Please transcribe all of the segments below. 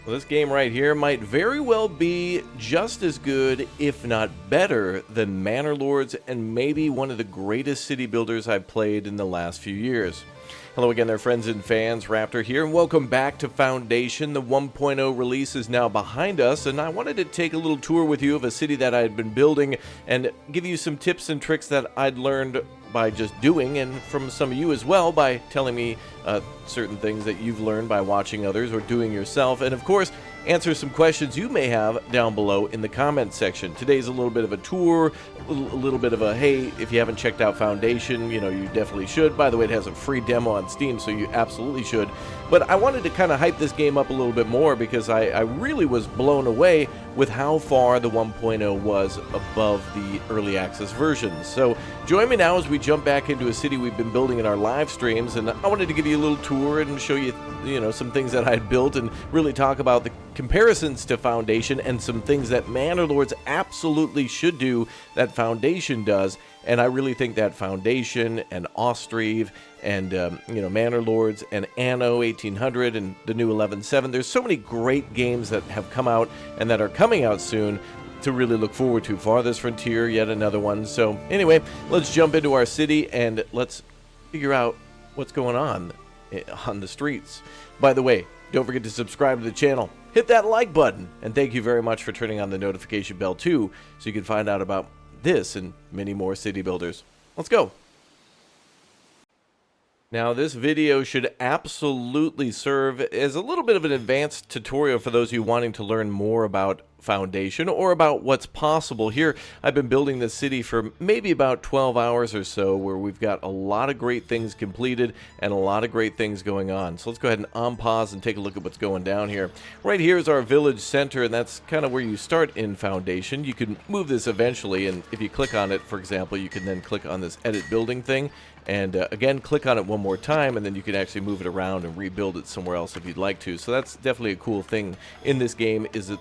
Well, this game right here might very well be just as good, if not better, than Manor Lords and maybe one of the greatest city builders I've played in the last few years. Hello again there, friends and fans. Raptor here, and welcome back to Foundation. The 1.0 release is now behind us, and I wanted to take a little tour with you of a city that I had been building and give you some tips and tricks that I'd learned by just doing, and from some of you as well by telling me certain things that you've learned by watching others or doing yourself, and of course answer some questions you may have down below in the comment section. Today's a little bit of a tour, a little bit of a, hey, if you haven't checked out Foundation, you know, you definitely should. By the way, it has a free demo on Steam, so you absolutely should. But I wanted to kind of hype this game up a little bit more because I really was blown away with how far the 1.0 was above the early access versions. So join me now as we jump back into a city we've been building in our live streams, and I wanted to give you a little tour and show you, some things that I had built and really talk about the comparisons to Foundation and some things that Manor Lords absolutely should do that Foundation does. And I really think that Foundation and Ostriv and Manor Lords and Anno 1800 and the new 11.7, there's so many great games that have come out and that are coming out soon to really look forward to. Farthest Frontier, yet another one. So anyway, let's jump into our city and let's figure out what's going on the streets. By the way, don't forget to subscribe to the channel. Hit that like button, and thank you very much for turning on the notification bell too, so you can find out about this and many more city builders. Let's go. Now, this video should absolutely serve as a little bit of an advanced tutorial for those of you wanting to learn more about Foundation or about what's possible here. I've been building this city for maybe about 12 hours or so, where we've got a lot of great things completed and a lot of great things going on. So let's go ahead and unpause and take a look at what's going down here. Right here is our village center, and that's kind of where you start in Foundation. You can move this eventually, and if you click on it, for example, you can then click on this edit building thing, and again, click on it one more time, and then you can actually move it around and rebuild it somewhere else if you'd like to. So that's definitely a cool thing in this game, is it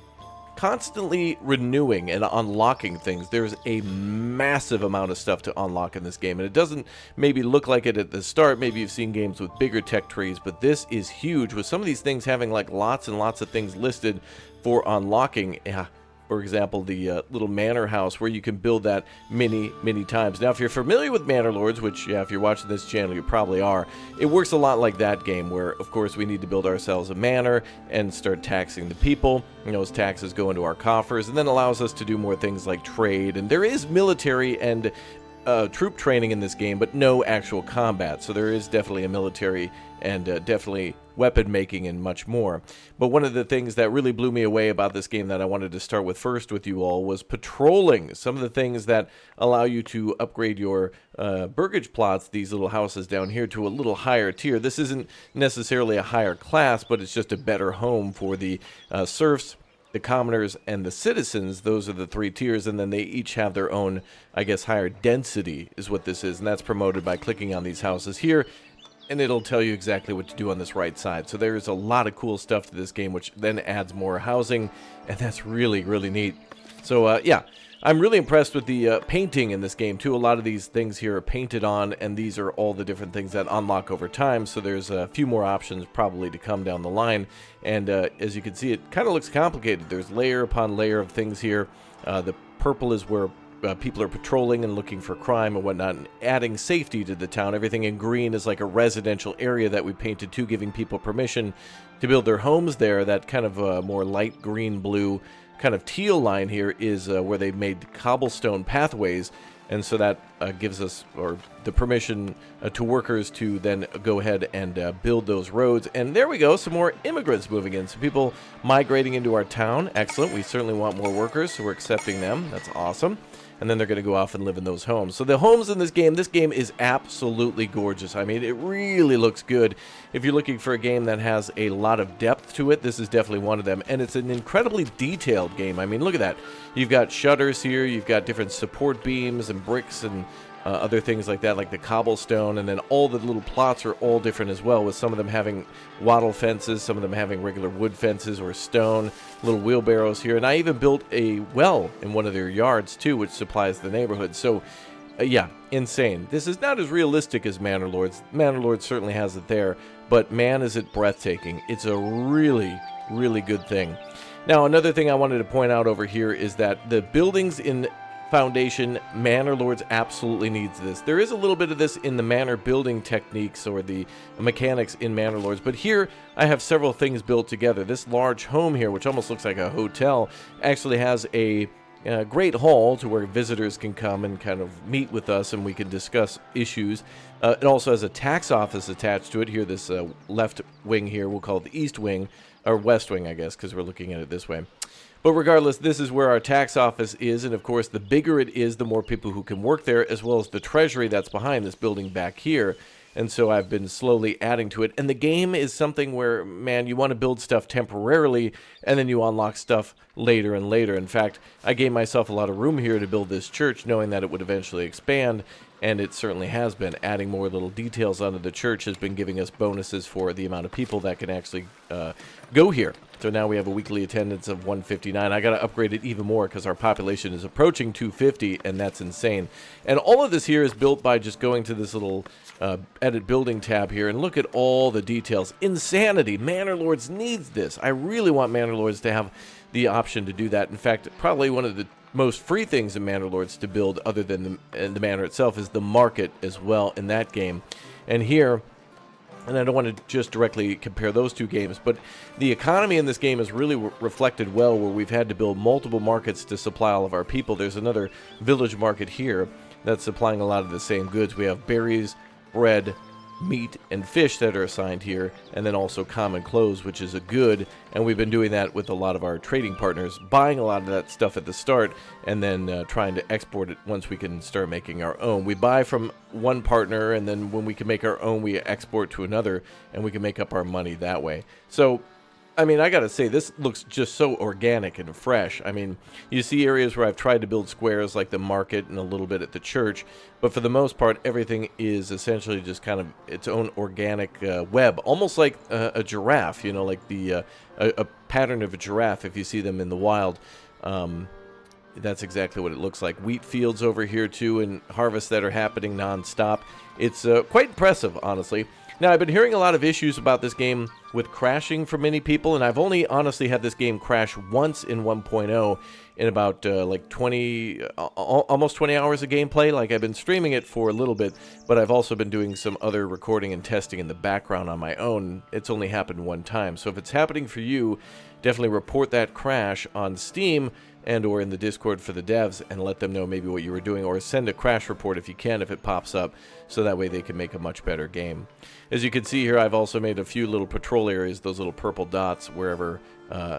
constantly renewing and unlocking things. There's a massive amount of stuff to unlock in this game, and it doesn't maybe look like it at the start. Maybe you've seen games with bigger tech trees, but this is huge, with some of these things having like lots and lots of things listed for unlocking. For example, the little manor house, where you can build that many times. Now, if you're familiar with Manor Lords, which, yeah, if you're watching this channel, you probably are, it works a lot like that game, where, of course, we need to build ourselves a manor and start taxing the people. And those taxes go into our coffers, and then allows us to do more things like trade. And there is military and troop training in this game, but no actual combat. So there is definitely a military and definitely weapon making and much more. But one of the things that really blew me away about this game that I wanted to start with first with you all was patrolling. Some of the things that allow you to upgrade your burgage plots, these little houses down here, to a little higher tier. This isn't necessarily a higher class, but it's just a better home for the serfs, the commoners, and the citizens. Those are the three tiers, and then they each have their own, I guess, higher density is what this is, and that's promoted by clicking on these houses here, and it'll tell you exactly what to do on this right side. So there's a lot of cool stuff to this game, which then adds more housing, and that's really neat. So yeah, I'm really impressed with the painting in this game too. A lot of these things here are painted on, and these are all the different things that unlock over time. So there's a few more options probably to come down the line. And as you can see, it kind of looks complicated. There's layer upon layer of things here. The purple is where people are patrolling and looking for crime and whatnot, and adding safety to the town. Everything in green is like a residential area that we painted too, giving people permission to build their homes there. That kind of more light green blue kind of teal line here is where they made cobblestone pathways, and so that gives us, or the permission to workers to then go ahead and build those roads. And there we go, some more immigrants moving in, some people migrating into our town. Excellent. We certainly want more workers, so we're accepting them. That's awesome. And then they're going to go off and live in those homes. So the homes in this game is absolutely gorgeous. I mean, it really looks good. If you're looking for a game that has a lot of depth to it, this is definitely one of them. And it's an incredibly detailed game. I mean, look at that. You've got shutters here. You've got different support beams and bricks and other things like that, like the cobblestone, and then all the little plots are all different as well, with some of them having wattle fences, some of them having regular wood fences or stone, little wheelbarrows here, and I even built a well in one of their yards too, which supplies the neighborhood. So Yeah, insane. This is not as realistic as Manor Lords. Manor Lords certainly has it there, but man, is it breathtaking. It's a really, really good thing. Now, another thing I wanted to point out over here is that the buildings in Foundation, Manor Lords absolutely needs this. There is a little bit of this in the Manor building techniques or the mechanics in Manor Lords, but here I have several things built together. This large home here, which almost looks like a hotel, actually has a great hall to where visitors can come and kind of meet with us and we can discuss issues. It also has a tax office attached to it. Here, this left wing here, we'll call it the east wing, or west wing, I guess, because we're looking at it this way. But regardless, this is where our tax office is, and of course, the bigger it is, the more people who can work there, as well as the treasury that's behind this building back here. And so I've been slowly adding to it. And the game is something where, man, you want to build stuff temporarily, and then you unlock stuff later and later. In fact, I gave myself a lot of room here to build this church, knowing that it would eventually expand, and it certainly has been. Adding more little details onto the church has been giving us bonuses for the amount of people that can actually go here. So now we have a weekly attendance of 159. I got to upgrade it even more because our population is approaching 250, and that's insane. And all of this here is built by just going to this little edit building tab here and look at all the details. Insanity. Manor Lords needs this. I really want Manor Lords to have the option to do that. In fact, probably one of the most free things in Manor Lords to build other than the manor itself is the market as well in that game. And here, and I don't want to just directly compare those two games, but the economy in this game is really reflected well, where we've had to build multiple markets to supply all of our people. There's another village market here that's supplying a lot of the same goods. We have berries, bread, meat, and fish that are assigned here, and then also common clothes, which is a good, and we've been doing that with a lot of our trading partners, buying a lot of that stuff at the start, and then trying to export it once we can start making our own. We buy from one partner, and then when we can make our own, we export to another, and we can make up our money that way. So, I mean, I gotta say, this looks just so organic and fresh. I mean, you see areas where I've tried to build squares like the market and a little bit at the church, but for the most part, everything is essentially just kind of its own organic web, almost like a giraffe, you know, like the a pattern of a giraffe if you see them in the wild. That's exactly what it looks like. Wheat fields over here, too, and harvests that are happening nonstop. It's quite impressive, honestly. Now, I've been hearing a lot of issues about this game with crashing for many people, and I've only honestly had this game crash once in 1.0 in about like 20, almost 20 hours of gameplay. Like, I've been streaming it for a little bit, but I've also been doing some other recording and testing in the background on my own. It's only happened one time. So if it's happening for you, definitely report that crash on Steam and or in the Discord for the devs and let them know maybe what you were doing, or send a crash report if you can, if it pops up, so that way they can make a much better game. As you can see here, I've also made a few little patrol areas, those little purple dots, wherever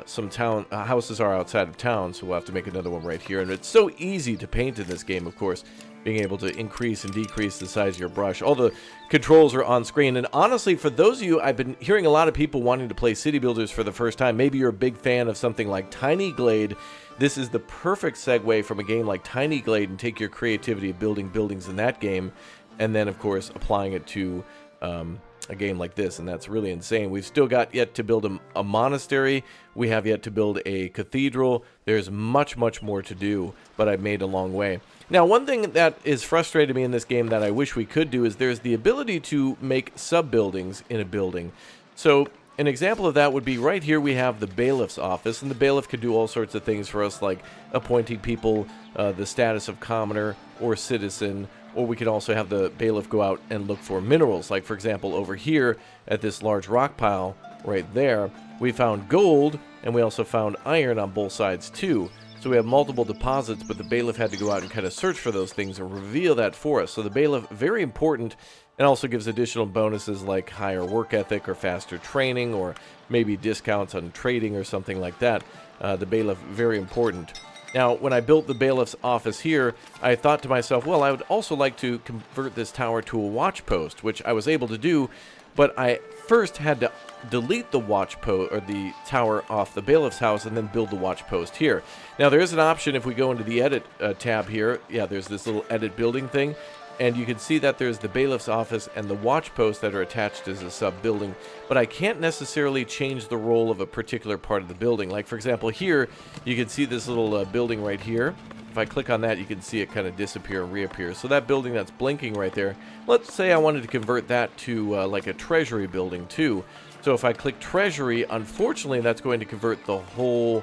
some town houses are outside of town, so we'll have to make another one right here. And it's so easy to paint in this game, of course, being able to increase and decrease the size of your brush. All the controls are on screen, and honestly, for those of you, I've been hearing a lot of people wanting to play City Builders for the first time. Maybe you're a big fan of something like Tiny Glade. This is the perfect segue from a game like Tiny Glade and take your creativity of building buildings in that game, and then, of course, applying it to a game like this, and that's really insane. We've still got yet to build a monastery. We have yet to build a cathedral. There's much, much more to do, but I've made a long way. Now, one thing that is frustrating me in this game that I wish we could do is there's the ability to make sub-buildings in a building. So an example of that would be right here we have the bailiff's office, and the bailiff could do all sorts of things for us, like appointing people, the status of commoner or citizen, or we could also have the bailiff go out and look for minerals. Like, for example, over here at this large rock pile right there, we found gold, and we also found iron on both sides too. So we have multiple deposits, but the bailiff had to go out and kind of search for those things and reveal that for us. So the bailiff, very important, and also gives additional bonuses like higher work ethic or faster training, or maybe discounts on trading or something like that. The bailiff, very important. Now, when I built the bailiff's office here, I thought to myself, well, I would also like to convert this tower to a watch post, which I was able to do, but I first had to delete the watch post, or the tower, off the bailiff's house, and then build the watch post here. Now, there is an option if we go into the edit tab here. Yeah, there's this little edit building thing, and you can see that there's the bailiff's office and the watch post that are attached as a sub-building, but I can't necessarily change the role of a particular part of the building. Like, for example, here, you can see this little building right here. If if I click on that, you can see it kind of disappear and reappear. So that building that's blinking right there, let's say I wanted to convert that to like a treasury building too. So if I click treasury, unfortunately, that's going to convert the whole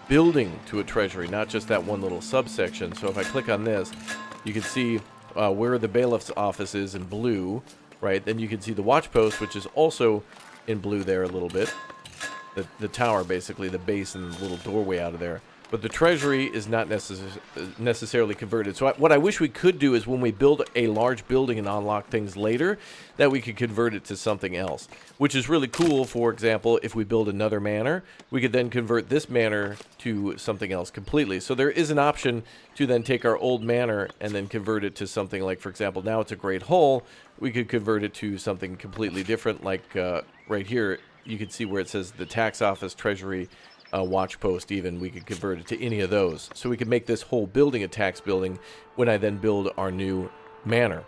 building to a treasury, not just that one little subsection. So if I click on this, you can see where the bailiff's office is in blue, right? Then you can see the watch post, which is also in blue there a little bit. The tower, basically, the base and the little doorway out of there. But the treasury is not necessarily converted. So what I wish we could do is when we build a large building and unlock things later, that we could convert it to something else. Which is really cool. For example, if we build another manor, we could then convert this manor to something else completely. So there is an option to then take our old manor and then convert it to something like, for example, now it's a great hall. We could convert it to something completely different, like right here. You can see where it says the tax office, treasury, watch post even. We could convert it to any of those. So we could make this whole building a tax building when I then build our new manor.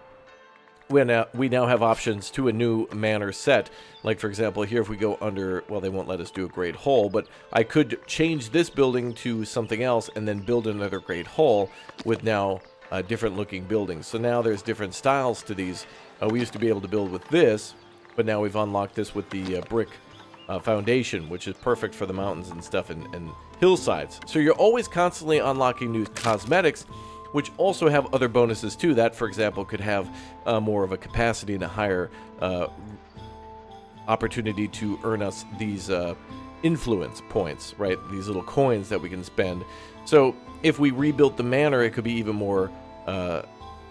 We now have options to a new manor set. Like, for example, here if we go under, well, they won't let us do a great hall, but I could change this building to something else and then build another great hall with now different looking buildings. So now there's different styles to these. We used to be able to build with this, but now we've unlocked this with the brick foundation, which is perfect for the mountains and stuff and hillsides. So you're always constantly unlocking new cosmetics, which also have other bonuses too. That, for example, could have more of a capacity and a higher opportunity to earn us these influence points, right? These little coins that we can spend. So if we rebuilt the manor, it could be even more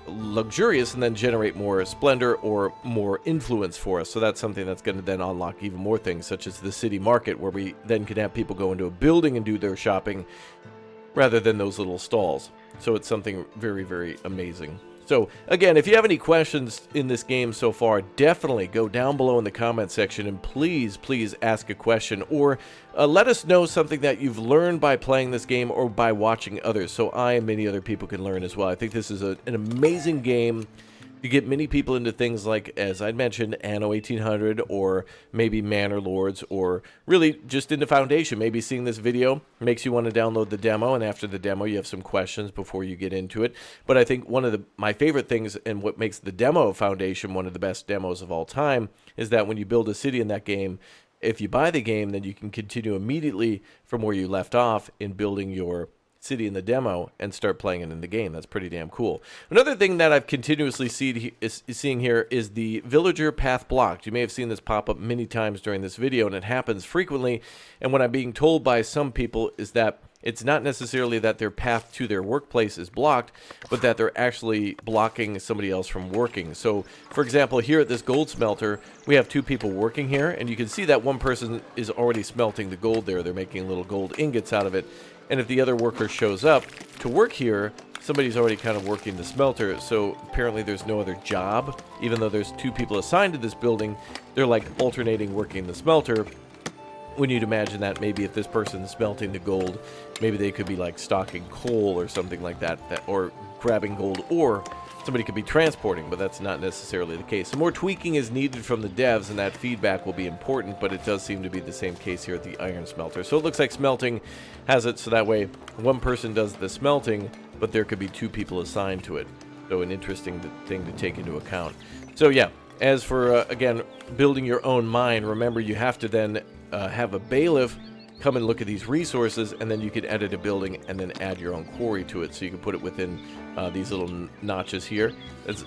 luxurious and then generate more splendor or more influence for us. So that's something that's going to then unlock even more things, such as the city market, where we then can have people go into a building and do their shopping rather than those little stalls. So it's something very, very amazing. So again, if you have any questions in this game so far, definitely go down below in the comment section and please ask a question, or let us know something that you've learned by playing this game or by watching others, so I and many other people can learn as well. I think this is an amazing game to get many people into things like, as I mentioned, Anno 1800, or maybe Manor Lords, or really just into Foundation. Maybe seeing this video makes you want to download the demo, and after the demo you have some questions before you get into it. But I think one of my favorite things, and what makes the demo of Foundation one of the best demos of all time, is that when you build a city in that game, if you buy the game, then you can continue immediately from where you left off in building your city in the demo and start playing it in the game. That's pretty damn cool. Another thing that I've continuously seeing here is the villager path blocked. You may have seen this pop up many times during this video, and it happens frequently. And what I'm being told by some people is that it's not necessarily that their path to their workplace is blocked, but that they're actually blocking somebody else from working. So, for example, here at this gold smelter, we have two people working here, and you can see that one person is already smelting the gold there. They're making little gold ingots out of it. And if the other worker shows up to work here, somebody's already kind of working the smelter. So apparently there's no other job. Even though there's two people assigned to this building, they're like alternating working the smelter. When you'd imagine that maybe if this person's smelting the gold, maybe they could be like stocking coal or something like that, or grabbing gold, or somebody could be transporting, but that's not necessarily the case. So more tweaking is needed from the devs, and that feedback will be important, but it does seem to be the same case here at the iron smelter. So it looks like smelting has it so that way one person does the smelting, but there could be two people assigned to it. So an interesting thing to take into account. So yeah, as for, again, building your own mine, remember you have to then have a bailiff come and look at these resources, and then you can edit a building and then add your own quarry to it. So you can put it within these little notches here.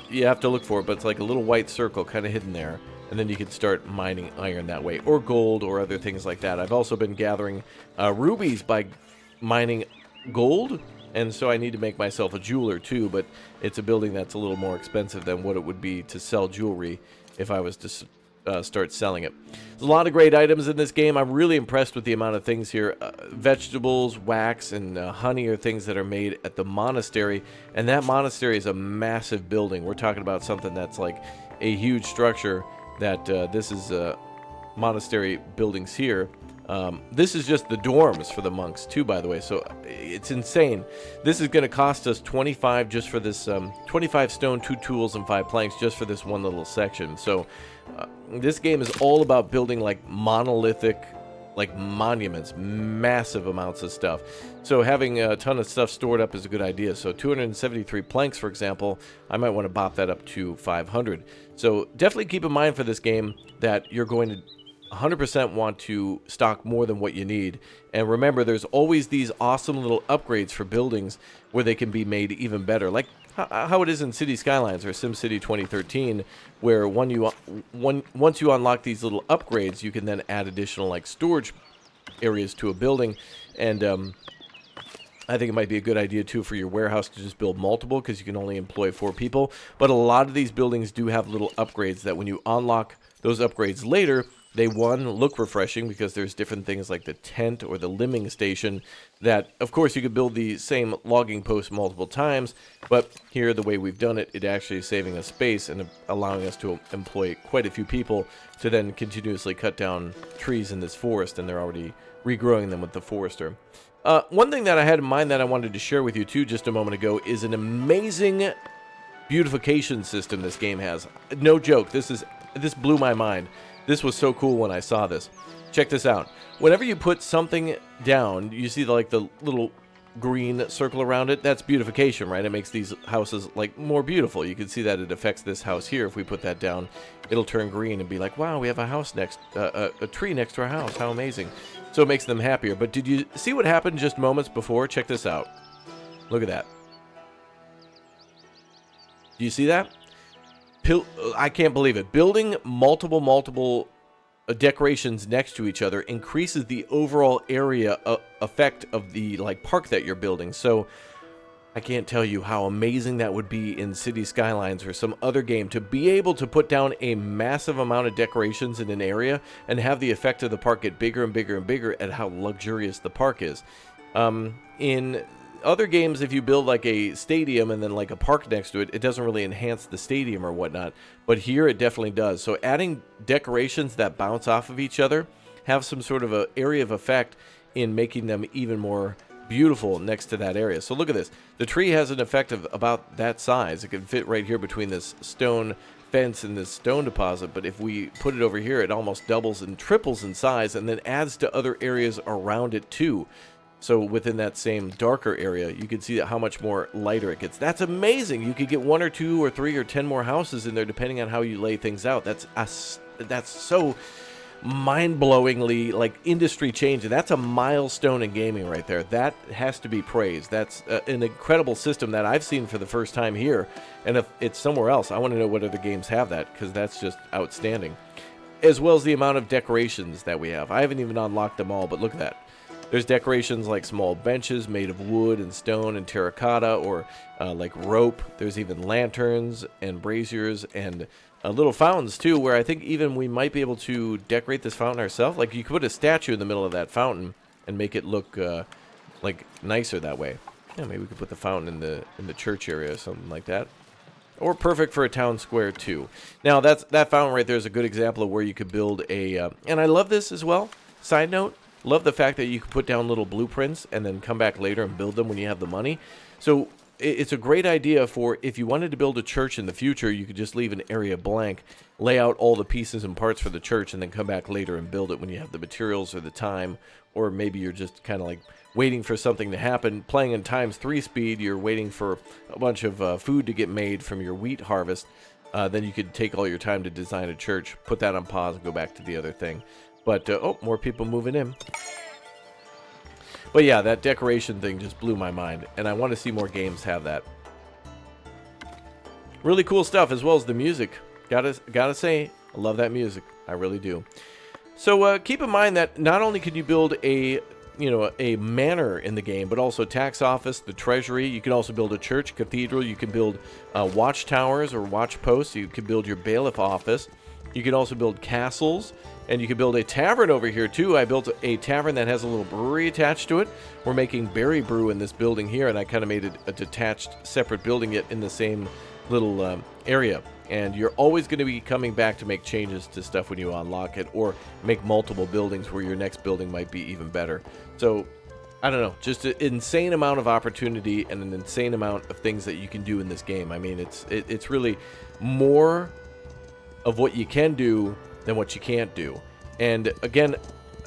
You have to look for it, but it's like a little white circle kind of hidden there. And then you can start mining iron that way, or gold, or other things like that. I've also been gathering rubies by mining gold, and so I need to make myself a jeweler too, but it's a building that's a little more expensive than what it would be to sell jewelry if I was to start selling it. There's a lot of great items in this game. I'm really impressed with the amount of things here. Vegetables, wax, and honey are things that are made at the monastery, and that monastery is a massive building. We're talking about something that's like a huge structure. That this is monastery buildings here. This is just the dorms for the monks too, by the way, so it's insane. This is going to cost us 25 just for this 25 stone, 2 tools, and 5 planks just for this one little section. So this game is all about building like monolithic like monuments, massive amounts of stuff. So having a ton of stuff stored up is a good idea. So 273 planks, for example, I might want to bop that up to 500. So definitely keep in mind for this game that you're going to 100% want to stock more than what you need. And remember, there's always these awesome little upgrades for buildings where they can be made even better, like how it is in City Skylines or SimCity 2013, where once you unlock these little upgrades, you can then add additional like storage areas to a building. And I think it might be a good idea too for your warehouse to just build multiple, because you can only employ 4 people. But a lot of these buildings do have little upgrades that when you unlock those upgrades later, they, one, look refreshing because there's different things like the tent or the limbing station that, of course, you could build the same logging post multiple times, but here, the way we've done it, it actually is saving us space and allowing us to employ quite a few people to then continuously cut down trees in this forest, and they're already regrowing them with the forester. One thing that I had in mind that I wanted to share with you, too, just a moment ago, is an amazing beautification system this game has. No joke, this blew my mind. This was so cool when I saw this. Check this out. Whenever you put something down, you see the little green circle around it. That's beautification, right? It makes these houses like more beautiful. You can see that it affects this house here. If we put that down, it'll turn green and be like, wow, we have a house next, a tree next to our house. How amazing. So it makes them happier. But did you see what happened just moments before? Check this out. Look at that. Do you see that? I can't believe it. Building multiple decorations next to each other increases the overall area effect of the park that you're building. So I can't tell you how amazing that would be in City Skylines or some other game to be able to put down a massive amount of decorations in an area and have the effect of the park get bigger and bigger and bigger at how luxurious the park is. In other games, if you build like a stadium and then like a park next to it, it doesn't really enhance the stadium or whatnot. But here it definitely does. So adding decorations that bounce off of each other have some sort of an area of effect in making them even more beautiful next to that area. So look at this. The tree has an effect of about that size. It can fit right here between this stone fence and this stone deposit. But if we put it over here, it almost doubles and triples in size and then adds to other areas around it too. So within that same darker area, you can see how much more lighter it gets. That's amazing. You could get 1 or 2 or 3 or 10 more houses in there depending on how you lay things out. That's so mind-blowingly like industry changing. That's a milestone in gaming right there. That has to be praised. That's an incredible system that I've seen for the first time here. And if it's somewhere else, I want to know what other games have that, because that's just outstanding. As well as the amount of decorations that we have. I haven't even unlocked them all, but look at that. There's decorations like small benches made of wood and stone and terracotta, or like rope. There's even lanterns and braziers and little fountains too, where I think even we might be able to decorate this fountain ourselves. Like you could put a statue in the middle of that fountain and make it look like nicer that way. Yeah, maybe we could put the fountain in the church area or something like that. Or perfect for a town square too. Now that fountain right there is a good example of where you could build a. And I love this as well. Side note. Love the fact that you can put down little blueprints and then come back later and build them when you have the money. So it's a great idea for if you wanted to build a church in the future, you could just leave an area blank, lay out all the pieces and parts for the church, and then come back later and build it when you have the materials or the time. Or maybe you're just kind of like waiting for something to happen. Playing in ×3 speed, you're waiting for a bunch of food to get made from your wheat harvest. Then you could take all your time to design a church, put that on pause, and go back to the other thing. But, oh, more people moving in. But yeah, that decoration thing just blew my mind, and I want to see more games have that. Really cool stuff, as well as the music. Gotta say, I love that music. I really do. So keep in mind that not only can you build a manor in the game, but also tax office, the treasury. You can also build a church, cathedral. You can build watchtowers or watch posts. You can build your bailiff office. You can also build castles, and you can build a tavern over here too. I built a tavern that has a little brewery attached to it. We're making berry brew in this building here, and I kind of made it a detached, separate building yet in the same little area. And you're always going to be coming back to make changes to stuff when you unlock it, or make multiple buildings where your next building might be even better. So, I don't know, just an insane amount of opportunity and an insane amount of things that you can do in this game. I mean, it's really more of what you can do than what you can't do. And again,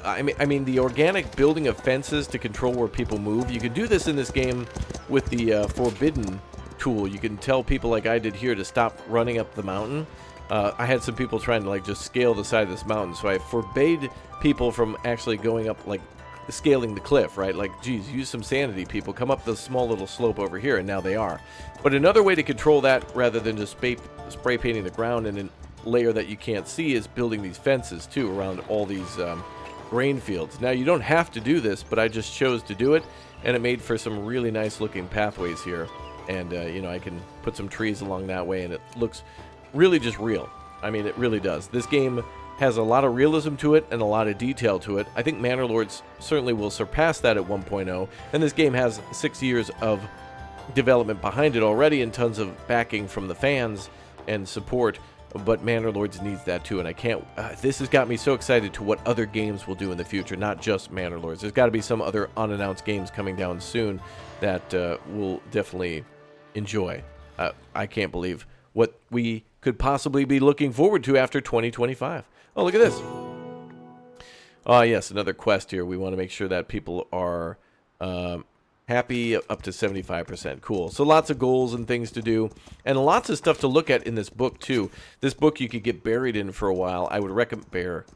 I mean, the organic building of fences to control where people move. You can do this in this game with the forbidden tool. You can tell people like I did here to stop running up the mountain. I had some people trying to like just scale the side of this mountain, so I forbade people from actually going up, like scaling the cliff, right? Like, geez, use some sanity, people. Come up the small little slope over here, and now they are. But another way to control that, rather than just spray painting the ground in a layer that you can't see, is building these fences too around all these grain fields. Now, you don't have to do this, but I just chose to do it, and it made for some really nice looking pathways here. And you know, I can put some trees along that way, and it looks really just real. I mean, it really does. This game has a lot of realism to it and a lot of detail to it. I think Manor Lords certainly will surpass that at 1.0, and this game has 6 years of development behind it already and tons of backing from the fans and support, but Manor Lords needs that too, and I can't... this has got me so excited to what other games will do in the future, not just Manor Lords. There's got to be some other unannounced games coming down soon that we'll definitely enjoy. I can't believe what we could possibly be looking forward to after 2025. Oh, look at this. Oh, yes, another quest here. We want to make sure that people are happy up to 75%. Cool. So lots of goals and things to do, and lots of stuff to look at in this book, too. This book you could get buried in for a while. I would recommend...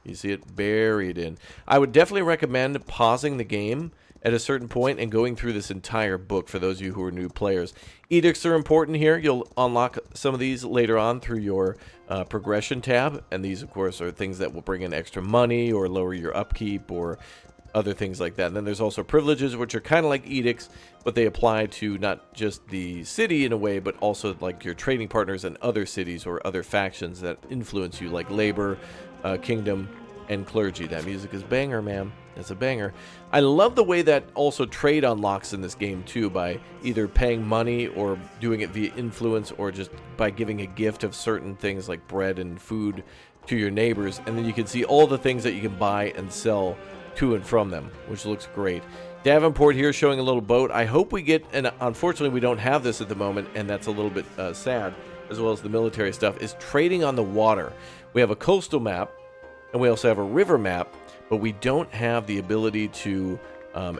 You see it? Buried in. I would definitely recommend pausing the game at a certain point and going through this entire book for those of you who are new players. Edicts are important here. You'll unlock some of these later on through your progression tab, and these, of course, are things that will bring in extra money or lower your upkeep or other things like that. And then there's also privileges, which are kind of like edicts, but they apply to not just the city in a way, but also like your trading partners and other cities or other factions that influence you, like labor, kingdom, and clergy. That music is banger, man. It's a banger. I love the way that also trade unlocks in this game too, by either paying money or doing it via influence, or just by giving a gift of certain things like bread and food to your neighbors, and then you can see all the things that you can buy and sell to and from them, which looks great. Davenport here showing a little boat. I hope we get, and unfortunately we don't have this at the moment, and that's a little bit sad, as well as the military stuff, is trading on the water. We have a coastal map, and we also have a river map, but we don't have the ability to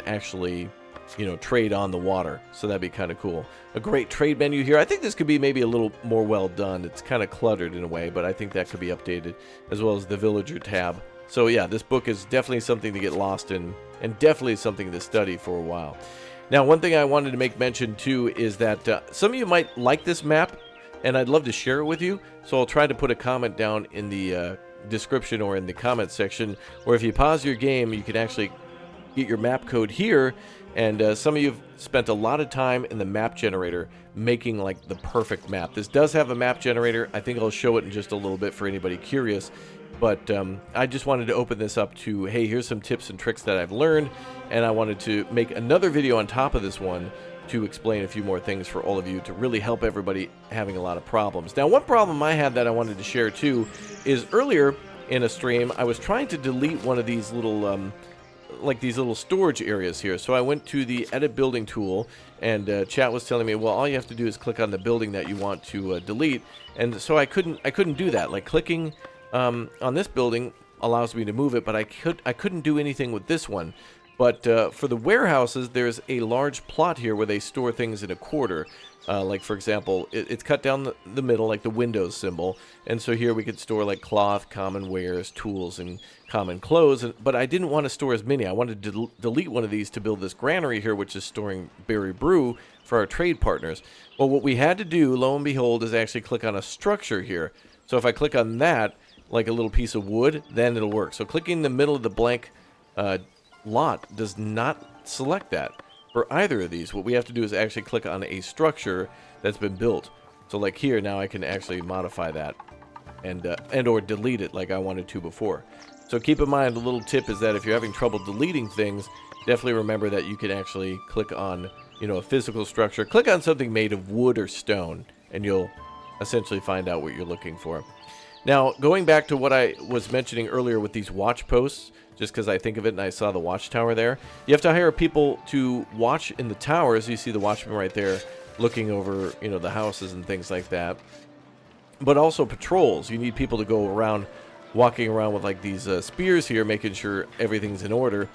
actually, you know, trade on the water. So that'd be kind of cool. A great trade menu here. I think this could be maybe a little more well done. It's kind of cluttered in a way, but I think that could be updated, as well as the villager tab. So yeah, this book is definitely something to get lost in, and definitely something to study for a while. Now, one thing I wanted to make mention too is that some of you might like this map, and I'd love to share it with you. So I'll try to put a comment down in the description or in the comment section, or if you pause your game, you can actually get your map code here. And some of you have spent a lot of time in the map generator making like the perfect map. This does have a map generator. I think I'll show it in just a little bit for anybody curious, but I just wanted to open this up to, hey, here's some tips and tricks that I've learned, and I wanted to make another video on top of this one to explain a few more things for all of you to really help everybody having a lot of problems. Now, one problem I had that I wanted to share too is earlier in a stream, I was trying to delete one of these little, like these little storage areas here. So I went to the edit building tool, and chat was telling me, well, all you have to do is click on the building that you want to delete. And so I couldn't do that. Like clicking on this building allows me to move it, but I couldn't do anything with this one. But for the warehouses, there's a large plot here where they store things in a quarter. Like, for example, it's cut down the middle, like the Windows symbol. And so here we could store, like, cloth, common wares, tools, and common clothes. But I didn't want to store as many. I wanted to delete one of these to build this granary here, which is storing berry brew for our trade partners. Well, what we had to do, lo and behold, is actually click on a structure here. So if I click on that, like a little piece of wood, then it'll work. So clicking in the middle of the blank lot does not select that for either of these. What we have to do is actually click on a structure that's been built. So like here, now I can actually modify that and or delete it like I wanted to before. So keep in mind, the little tip is that if you're having trouble deleting things, definitely remember that you can actually click on, you know, a physical structure. Click on something made of wood or stone, and you'll essentially find out what you're looking for. Now, going back to what I was mentioning earlier with these watch posts, just because I think of it and I saw the watchtower there, you have to hire people to watch in the towers. You see the watchman right there looking over, you know, the houses and things like that. But also patrols. You need people to go around walking around with like these spears here, making sure everything's in order.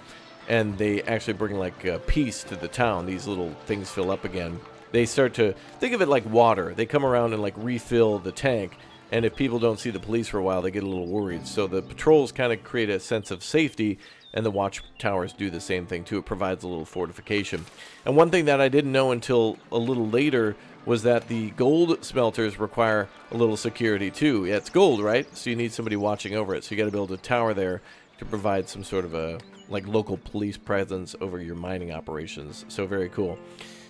And they actually bring like peace to the town. These little things fill up again. They start to think of it like water. They come around and like refill the tank. And if people don't see the police for a while, they get a little worried. So the patrols kind of create a sense of safety, and the watchtowers do the same thing too. It provides a little fortification. And one thing that I didn't know until a little later was that the gold smelters require a little security too. Yeah, it's gold, right? So you need somebody watching over it. So you got to build a tower there to provide some sort of a like local police presence over your mining operations. So very cool.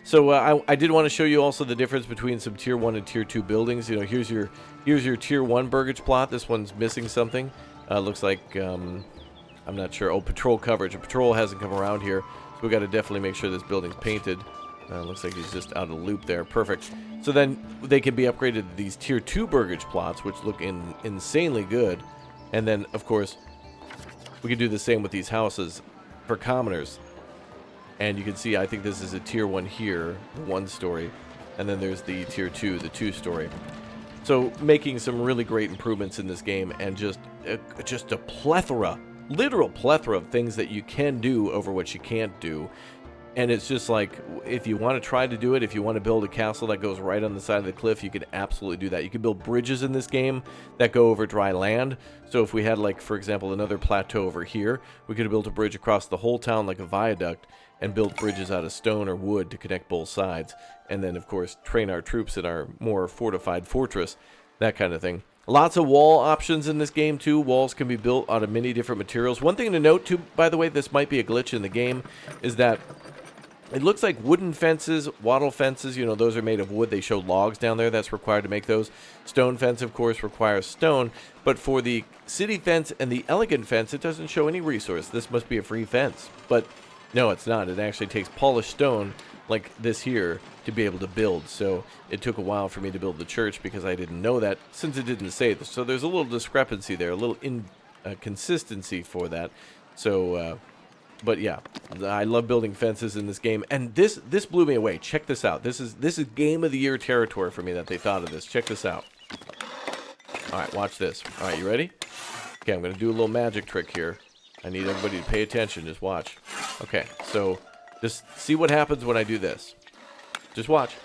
So I did want to show you also the difference between some tier 1 and tier 2 buildings. You know, here's your tier 1 burgage plot. This one's missing something. Looks like I'm not sure. Oh, patrol coverage. A patrol hasn't come around here, so we got to definitely make sure this building's painted. Looks like he's just out of the loop there. Perfect. So then they can be upgraded to these tier 2 burgage plots, which look insanely good. And then, of course, we can do the same with these houses for commoners. And you can see, I think this is a tier 1 here, the 1-story. And then there's the tier 2, the 2-story. So making some really great improvements in this game, and just a plethora, literal plethora of things that you can do over what you can't do. And it's just like, if you want to try to do it, if you want to build a castle that goes right on the side of the cliff, you can absolutely do that. You can build bridges in this game that go over dry land. So if we had, like, for example, another plateau over here, we could have built a bridge across the whole town like a viaduct, and built bridges out of stone or wood to connect both sides. And then, of course, train our troops in our more fortified fortress, that kind of thing. Lots of wall options in this game, too. Walls can be built out of many different materials. One thing to note, too, by the way, this might be a glitch in the game, is that it looks like wooden fences, wattle fences, you know, those are made of wood. They show logs down there. That's required to make those. Stone fence, of course, requires stone. But for the city fence and the elegant fence, it doesn't show any resource. This must be a free fence. But no, it's not. It actually takes polished stone like this here to be able to build. So it took a while for me to build the church because I didn't know that, since it didn't say this. So there's a little discrepancy there, a little inconsistency for that. So, but yeah, I love building fences in this game. And this blew me away. Check this out. This is Game of the Year territory for me that they thought of this. Check this out. All right, watch this. All right, you ready? Okay, I'm going to do a little magic trick here. I need everybody to pay attention. Just watch. Okay, so just see what happens when I do this. Just watch.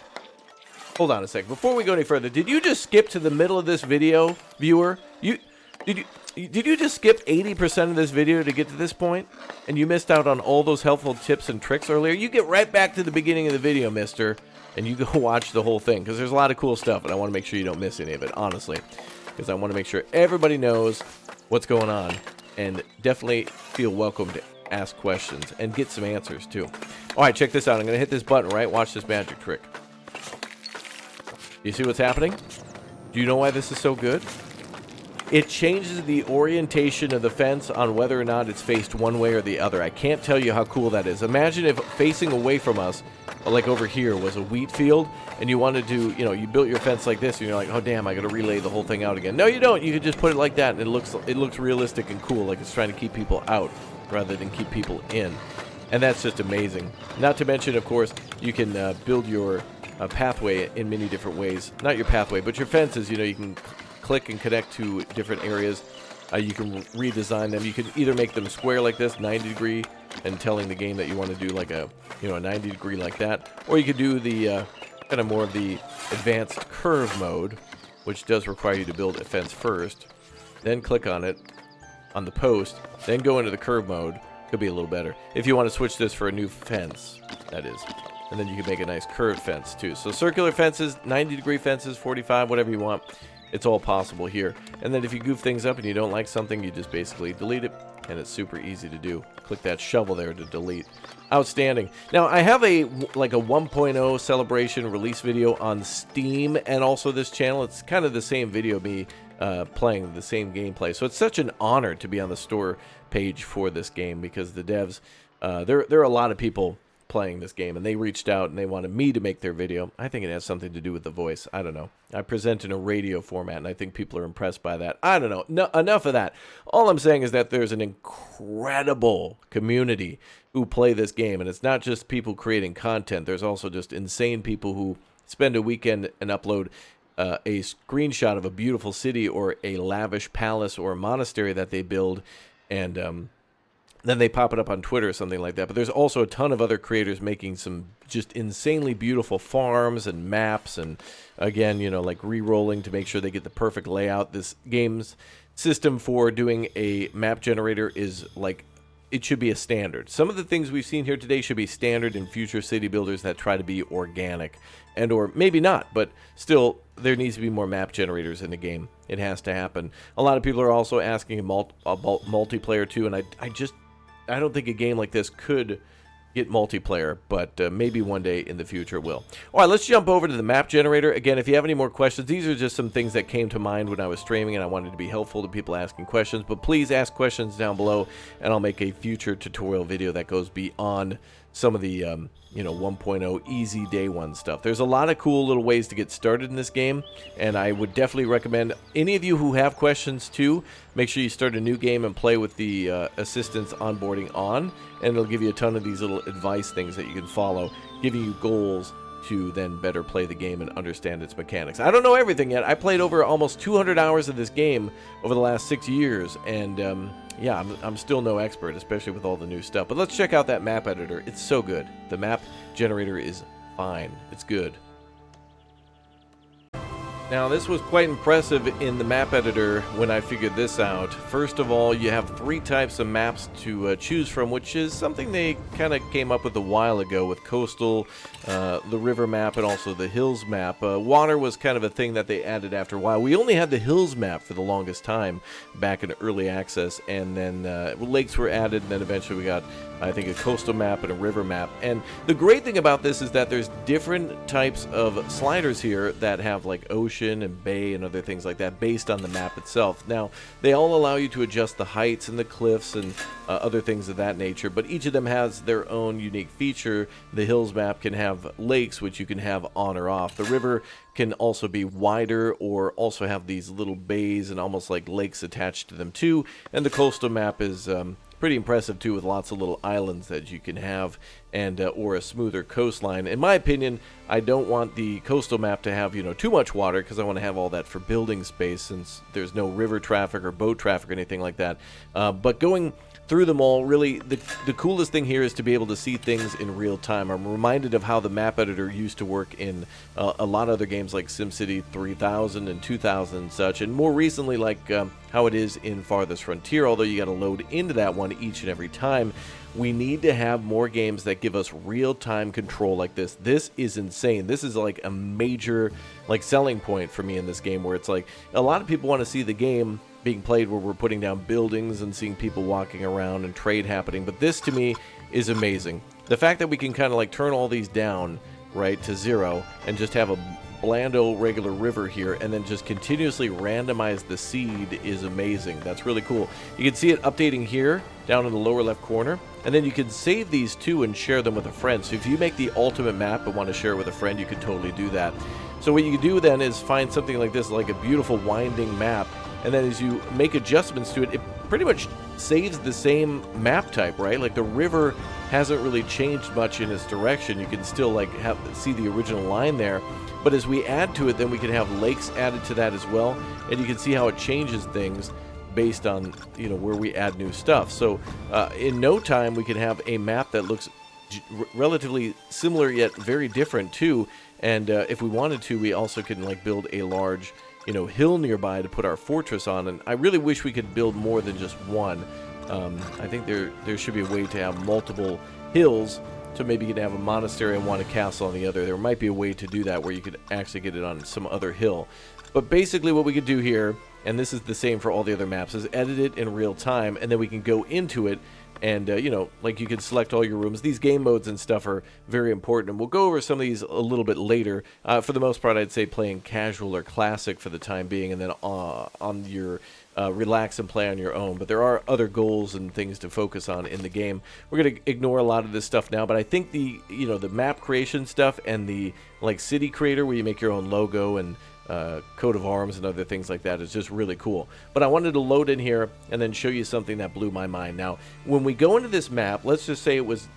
Hold on a second. Before we go any further, did you just skip to the middle of this video, viewer? Did you just skip 80% of this video to get to this point? And you missed out on all those helpful tips and tricks earlier? You get right back to the beginning of the video, mister, and you go watch the whole thing, because there's a lot of cool stuff, and I want to make sure you don't miss any of it, honestly, because I want to make sure everybody knows what's going on. And definitely feel welcome to ask questions and get some answers too. All right, check this out. I'm going to hit this button, right? Watch this magic trick. You see what's happening? Do you know why this is so good? It changes the orientation of the fence on whether or not it's faced one way or the other. I can't tell you how cool that is. Imagine if facing away from us, like over here, was a wheat field, and you wanted to, you know, you built your fence like this, and you're like, oh damn, I got to relay the whole thing out again. No, you don't. You can just put it like that, and it looks realistic and cool, like it's trying to keep people out rather than keep people in. And that's just amazing. Not to mention, of course, you can build your pathway in many different ways. Not your pathway, but your fences. You know, you can click and connect to different areas. You can redesign them. You can either make them square like this, 90 degree, and telling the game that you want to do like a 90 degree like that, or you could do the kind of more of the advanced curve mode, which does require you to build a fence first, then click on it on the post, then go into the curve mode. Could be a little better if you want to switch this for a new fence, that is. And then you can make a nice curved fence too. So circular fences, 90 degree fences, 45, whatever you want. It's all possible here. And then if you goof things up and you don't like something, you just basically delete it, and it's super easy to do. Click that shovel there to delete. Outstanding. Now, I have a 1.0 celebration release video on Steam and also this channel. It's kind of the same video, me playing the same gameplay. So it's such an honor to be on the store page for this game, because the devs, there are a lot of people playing this game, and they reached out and they wanted me to make their video. I think it has something to do with the voice. I don't know. I present in a radio format, and I think people are impressed by that. I don't know. No, enough of that. All I'm saying is that there's an incredible community who play this game, and it's not just people creating content. There's also just insane people who spend a weekend and upload a screenshot of a beautiful city or a lavish palace or monastery that they build, and then they pop it up on Twitter or something like that. But there's also a ton of other creators making some just insanely beautiful farms and maps, and again, like re-rolling to make sure they get the perfect layout. This game's system for doing a map generator is like, it should be a standard. Some of the things we've seen here today should be standard in future city builders that try to be organic, and or maybe not, but still there needs to be more map generators in the game. It has to happen. A lot of people are also asking about multiplayer too, and I don't think a game like this could get multiplayer, but maybe one day in the future it will. All right, let's jump over to the map generator. Again, if you have any more questions, these are just some things that came to mind when I was streaming, and I wanted to be helpful to people asking questions. But please ask questions down below, and I'll make a future tutorial video that goes beyond some of the 1.0 easy day one stuff. There's a lot of cool little ways to get started in this game, and I would definitely recommend any of you who have questions too, make sure you start a new game and play with the assistance onboarding on, and it'll give you a ton of these little advice things that you can follow, giving you goals to then better play the game and understand its mechanics. I don't know everything yet. I played over almost 200 hours of this game over the last 6 years, and yeah, I'm still no expert, especially with all the new stuff. But let's check out that map editor. It's so good. The map generator is fine. It's good. Now, this was quite impressive in the map editor when I figured this out. First of all, you have 3 types of maps to choose from, which is something they kind of came up with a while ago with coastal, the river map, and also the hills map. Water was kind of a thing that they added after a while. We only had the hills map for the longest time back in early access, and then lakes were added, and then eventually we got, I think, a coastal map and a river map. And the great thing about this is that there's different types of sliders here that have like ocean and bay and other things like that based on the map itself. Now, they all allow you to adjust the heights and the cliffs and other things of that nature, but each of them has their own unique feature. The hills map can have lakes, which you can have on or off. The river can also be wider or also have these little bays and almost like lakes attached to them too. And the coastal map is pretty impressive too, with lots of little islands that you can have, and or a smoother coastline. In my opinion, I don't want the coastal map to have too much water, because I want to have all that for building space, since there's no river traffic or boat traffic or anything like that. But going through them all, really the coolest thing here is to be able to see things in real time. I'm reminded of how the map editor used to work in a lot of other games like SimCity 3000 and 2000 and such, and more recently like how it is in Farthest Frontier, although you got to load into that one each and every time. We need to have more games that give us real-time control like this. This is insane. This is like a major selling point for me in this game, where it's like a lot of people want to see the game being played where we're putting down buildings and seeing people walking around and trade happening, but this to me is amazing. The fact that we can kind of turn all these down right to 0 and just have a bland old regular river here, and then just continuously randomize the seed is amazing. That's really cool. You can see it updating here down in the lower left corner, and then you can save these too and share them with a friend. So if you make the ultimate map and want to share with a friend, you can totally do that. So what you can do then is find something like this, like a beautiful winding map, and then as you make adjustments to it, it pretty much saves the same map type, right? Like the river hasn't really changed much in its direction. You can still see the original line there, but as we add to it, then we can have lakes added to that as well, and you can see how it changes things based on where we add new stuff. So in no time we can have a map that looks relatively similar yet very different too, and if we wanted to, we also can build a large hill nearby to put our fortress on. And I really wish we could build more than just one. I think there should be a way to have multiple hills, so maybe you can have a monastery on one, a castle on the other. There might be a way to do that where you could actually get it on some other hill. But basically what we could do here, and this is the same for all the other maps, is edit it in real time, and then we can go into it and you can select all your rooms. These game modes and stuff are very important, and we'll go over some of these a little bit later. For the most part, I'd say playing casual or classic for the time being, and then on your relax and play on your own. But there are other goals and things to focus on in the game. We're going to ignore a lot of this stuff now, but I think the map creation stuff and the city creator, where you make your own logo and coat of arms and other things like that, is just really cool. But I wanted to load in here and then show you something that blew my mind. Now, when we go into this map, let's just say it was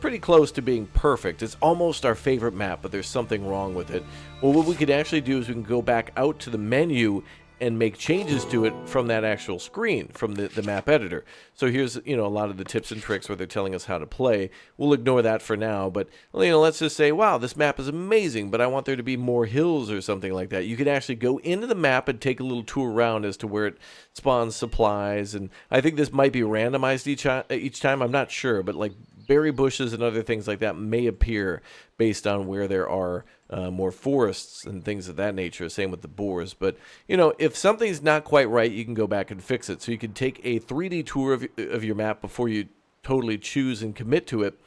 pretty close to being perfect. It's almost our favorite map, but there's something wrong with it. Well, what we could actually do is we can go back out to the menu and make changes to it from that actual screen, from the map editor. So here's, a lot of the tips and tricks where they're telling us how to play. We'll ignore that for now, but, let's just say, wow, this map is amazing, but I want there to be more hills or something like that. You can actually go into the map and take a little tour around as to where it spawns supplies, and I think this might be randomized each time. I'm not sure, but like berry bushes and other things like that may appear based on where there are more forests and things of that nature. Same with the boars. But, if something's not quite right, you can go back and fix it. So you can take a 3D tour of your map before you totally choose and commit to it,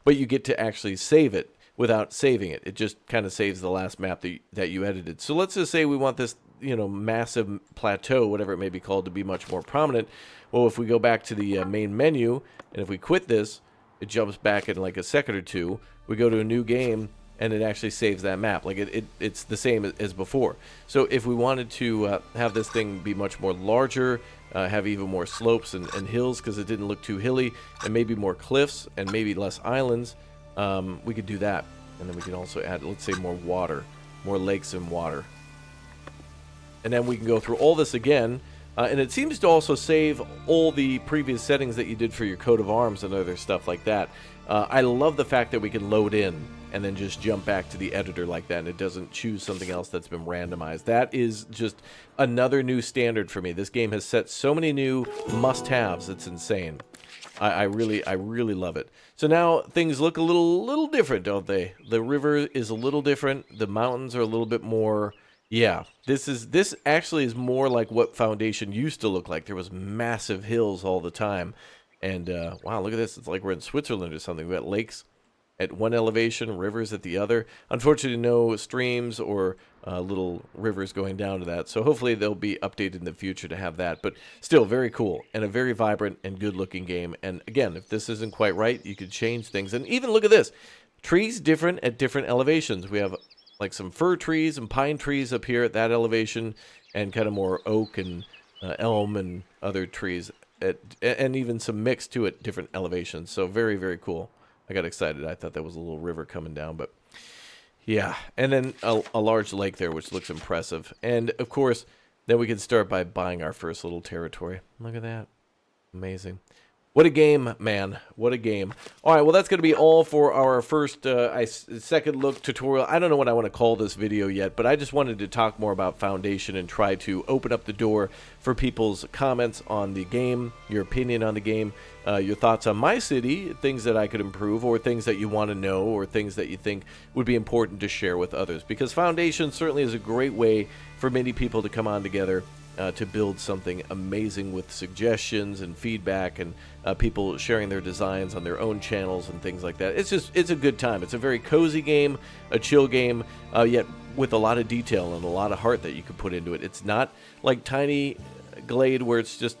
but you get to actually save it without saving it. It just kind of saves the last map that you edited. So let's just say we want this, massive plateau, whatever it may be called, to be much more prominent. Well, if we go back to the main menu, and if we quit this, it jumps back in like a second or two. We go to a new game, and it actually saves that map. Like it's the same as before. So if we wanted to have this thing be much more larger, have even more slopes and hills because it didn't look too hilly, and maybe more cliffs and maybe less islands, we could do that. And then we can also add, let's say, more water, more lakes and water. And then we can go through all this again. And it seems to also save all the previous settings that you did for your coat of arms and other stuff like that. I love the fact that we can load in and then just jump back to the editor like that, and it doesn't choose something else that's been randomized. That is just another new standard for me. This game has set so many new must-haves. It's insane. I really love it. So now things look a little different, don't they? The river is a little different. The mountains are a little bit more... Yeah, this actually is more like what Foundation used to look like. There was massive hills all the time. And, wow, look at this. It's like we're in Switzerland or something. We got lakes at one elevation, rivers at the other. Unfortunately, no streams or little rivers going down to that. So hopefully they'll be updated in the future to have that. But still, very cool and a very vibrant and good-looking game. And, again, if this isn't quite right, you could change things. And even look at this. Trees different at different elevations. We have... like some fir trees and pine trees up here at that elevation, and kind of more oak and elm and other trees, and even some mixed to at different elevations. So very, very cool. I got excited. I thought that was a little river coming down, but yeah. And then a large lake there, which looks impressive. And of course, then we can start by buying our first little territory. Look at that. Amazing. What a game, man. What a game. All right, well, that's going to be all for our first second look tutorial. I don't know what I want to call this video yet, but I just wanted to talk more about Foundation and try to open up the door for people's comments on the game, your opinion on the game, your thoughts on my city, things that I could improve, or things that you want to know, or things that you think would be important to share with others. Because Foundation certainly is a great way for many people to come on together to build something amazing with suggestions and feedback, and people sharing their designs on their own channels and things like that. It's a good time. It's a very cozy game, a chill game, yet with a lot of detail and a lot of heart that you could put into it. It's not like Tiny Glade where it's just,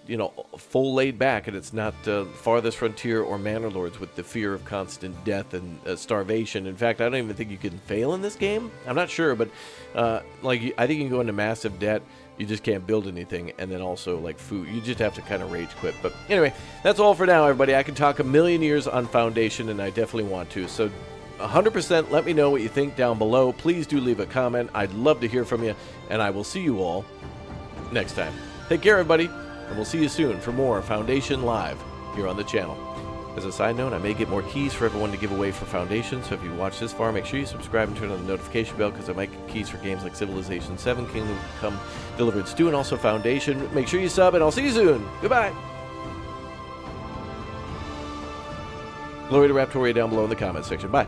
full laid back, and it's not Farthest Frontier or Manor Lords with the fear of constant death and starvation. In fact, I don't even think you can fail in this game. I'm not sure, but I think you can go into massive debt. You just can't build anything, and then also, like, food. You just have to kind of rage quit. But anyway, that's all for now, everybody. I can talk a million years on Foundation, and I definitely want to. So 100% let me know what you think down below. Please do leave a comment. I'd love to hear from you, and I will see you all next time. Take care, everybody, and we'll see you soon for more Foundation Live here on the channel. As a side note, I may get more keys for everyone to give away for Foundation, so if you watch this far, make sure you subscribe and turn on the notification bell, because I might get keys for games like Civilization 7, Kingdom Come, Delivered Stew, and also Foundation. Make sure you sub, and I'll see you soon. Goodbye. Glory to Raptoria down below in the comments section. Bye.